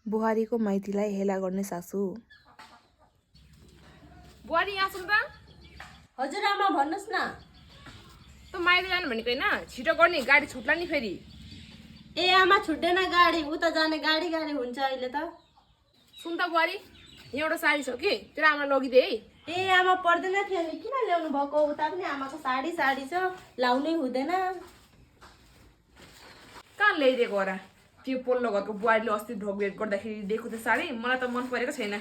बुहारीको माइतीलाई हेला गर्ने सासू। बुहारी यहाँ सुन त। हजुर आमा भन्नुहोस् न। त माइती जानु भनेको होइन, छिटो गर्ने, गाडी छुट्ला नि फेरि। ए आमा छुट्दैन गाडी, उता जाने गाडी हुन्छ अहिले त। सुन त बुहारी, यहाँ एउटा साडी छ कि, तेरो आमालाई लगिदे है। ए आमा पर्दैन थियो नि, किन ल्याउनु भएको? उता पनि आमाको साडी छ, लाउनै हुँदैन। कहाँ ल्याइदिएको होला? त्यो पल्लो घरको बुहारीले अस्ति ढोकभेट गर्दाखेरि दिएको त्यो साडी मलाई त मन परेको छैन।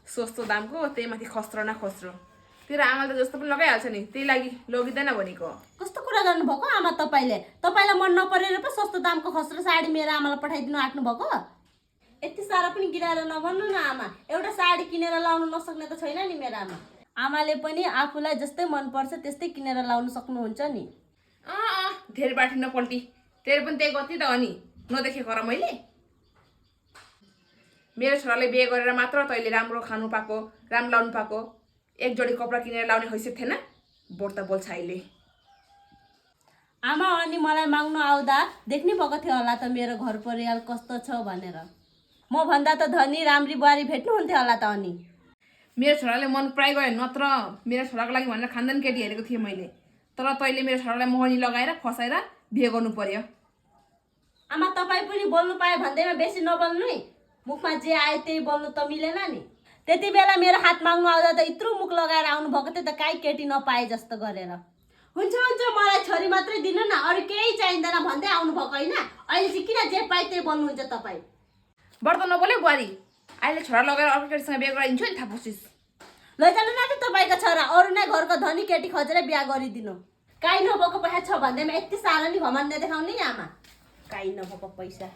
सस्तो दामको, त्यही माथि खस्रो न खस्रो। तेरो आमाले त जस्तो पनि लगाइहाल्छ नि, त्यही लागि लगिँदैन भनेको। कस्तो कुरा गर्नुभएको आमा तपाईँले? तपाईँलाई मन नपरेर पो सस्तो दामको खस्रो साडी मेरो आमालाई पठाइदिनु आँट्नु भएको? यति साह्रो पनि गिराएर नभन्नु न आमा। एउटा साडी किनेर लाउनु नसक्ने त छैन नि मेरो आमा। आमाले पनि आफूलाई जस्तै मनपर्छ त्यस्तै किनेर लाउनु सक्नुहुन्छ नि। धेरै बाठी नपल्टी, तेरो पनि त्यही गति त हो नि, नदेखेको र मैले। मेरो छोराले बिहे गरेर मात्र तैँले राम्रो खानु पाएको, राम्रो लाउनु पाएको, एक जोडी कपडा किनेर लाउने हैसियत थिएन। बोल्दा बोल्छ अहिले। आमा अनि मलाई माग्नु आउँदा देख्नै भएको थियो होला त मेरो घर परिवार कस्तो छ भनेर। म भन्दा त धनी राम्री बुहारी भेट्नुहुन्थ्यो होला त अनि। मेरो छोराले मन पराइ गयो, नत्र मेरो छोराको लागि भनेर खानदानी केटी हेरेको थिएँ मैले। तर तैँले मेरो छोरालाई मोहनी लगाएर फसाएर बिहे गर्नु पर्यो। आमा तपाईँ पनि बोल्नु पाए भन्दैमा बेसी नबोल्नु है। मुखमा जे आयो त्यही बोल्नु त मिलेन नि। त्यति बेला मेरो हात माग्नु आउँदा त यत्रो मुख लगाएर आउनु भएको थियो त, काहीँ केटी नपाए जस्तो गरेर। हुन्छ मलाई छोरी मात्रै दिनु न, अरू केही चाहिँदैन भन्दै आउनु भएको होइन। अहिले चाहिँ किन जे पाए त्यही बोल्नुहुन्छ तपाईँ? बढ्दो नबोले बुहारी, अहिले छोरा लगेर अर्को केटीसँग बिहे गराइदिन्छु नि, थाहा पसिस। लैजानु न त तपाईँको छोरा, अरू नै घरको धनी केटी खोजेर बिहा गरिदिनु। काहीँ नभएको पैसा छ भन्दैमा यति साह्रो नि घमण्ड देखाउने नि आमा। काहीँ नभएको पैसा।